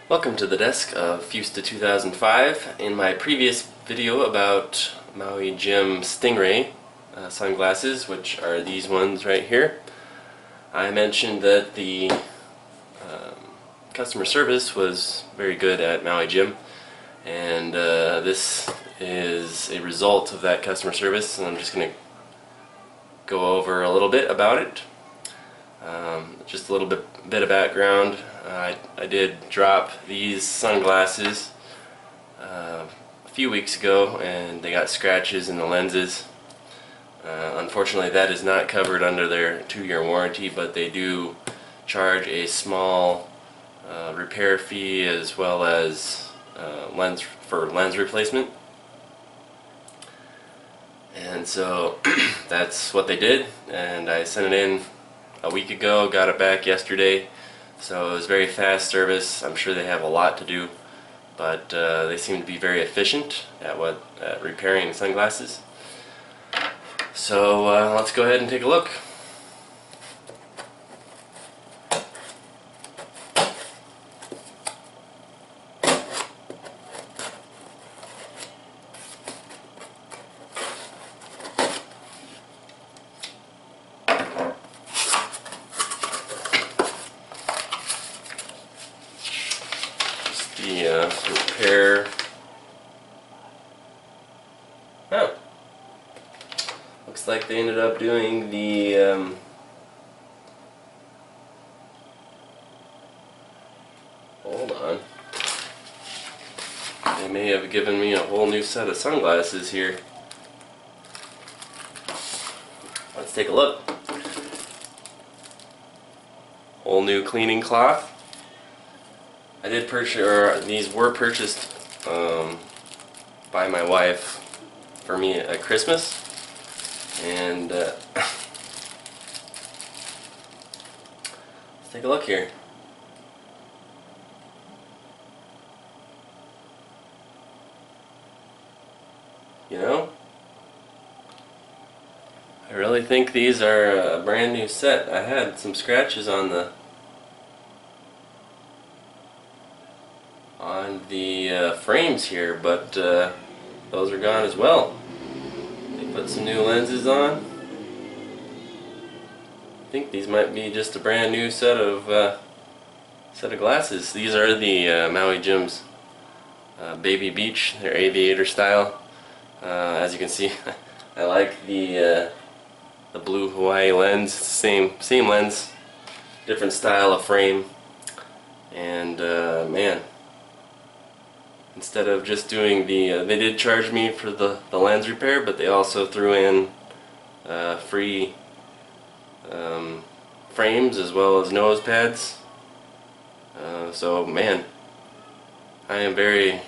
Welcome to the desk of Fusta 2005. In my previous video about Maui Jim Stingray sunglasses, which are these ones right here, I mentioned that the customer service was very good at Maui Jim, and this is a result of that customer service, and I'm just going to go over a little bit about it. Just a little bit of background. I did drop these sunglasses a few weeks ago, and they got scratches in the lenses. Unfortunately, that is not covered under their 2-year warranty, but they do charge a small repair fee as well as lens replacement. And so that's what they did, and I sent it in a week ago, got it back yesterday. So it was very fast service. I'm sure they have a lot to do, but they seem to be very efficient at repairing sunglasses. So let's go ahead and take a look. The repair. Oh, looks like they ended up doing the hold on. They may have given me a whole new set of sunglasses here. Let's take a look. Whole new cleaning cloth. I did purchase, or these were purchased by my wife for me at Christmas, and let's take a look here. You know, I really think these are a brand new set. I had some scratches on the frames here, but those are gone as well. They put some new lenses on. I think these might be just a brand new set of glasses. These are the Maui Jim's Baby Beach. They're aviator style. As you can see, I like the blue Hawaii lens. Same lens, different style of frame, and man. Instead of just doing they did charge me for the lens repair, but they also threw in free frames as well as nose pads. So man, I am very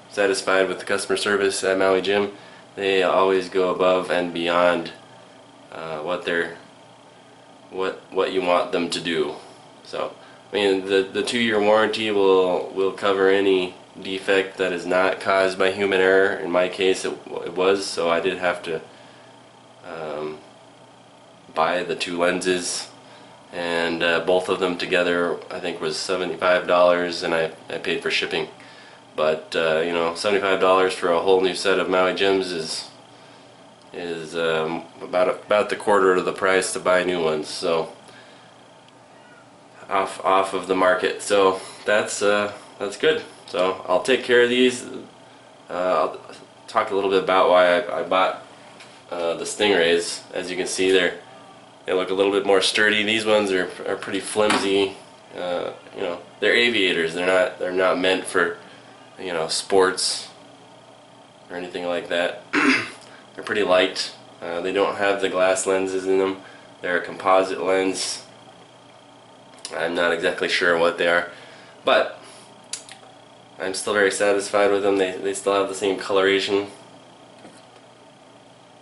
satisfied with the customer service at Maui Jim. They always go above and beyond what you want them to do. So I mean, the 2-year warranty will cover any defect that is not caused by human error. In my case, it was, so I did have to buy the 2 lenses, and both of them together I think was $75, and I paid for shipping. But you know, $75 for a whole new set of Maui Jims is about the quarter of the price to buy new ones. So off of the market, so that's good. So I'll take care of these. I'll talk a little bit about why I bought the Stingrays. As you can see, they look a little bit more sturdy. These ones are pretty flimsy. You know, they're aviators. They're not meant for, you know, sports or anything like that. They're pretty light. They don't have the glass lenses in them. They're a composite lens. I'm not exactly sure what they are, but I'm still very satisfied with them. They still have the same coloration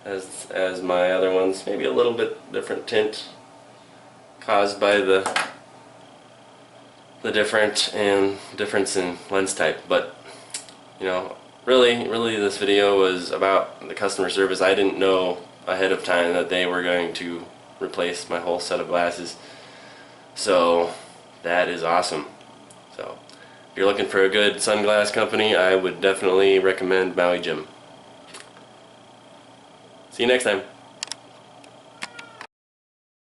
as my other ones. Maybe a little bit different tint caused by the difference in lens type. But you know, really this video was about the customer service. I didn't know ahead of time that they were going to replace my whole set of glasses. So that is awesome. So if you're looking for a good sunglass company, I would definitely recommend Maui Jim. See you next time.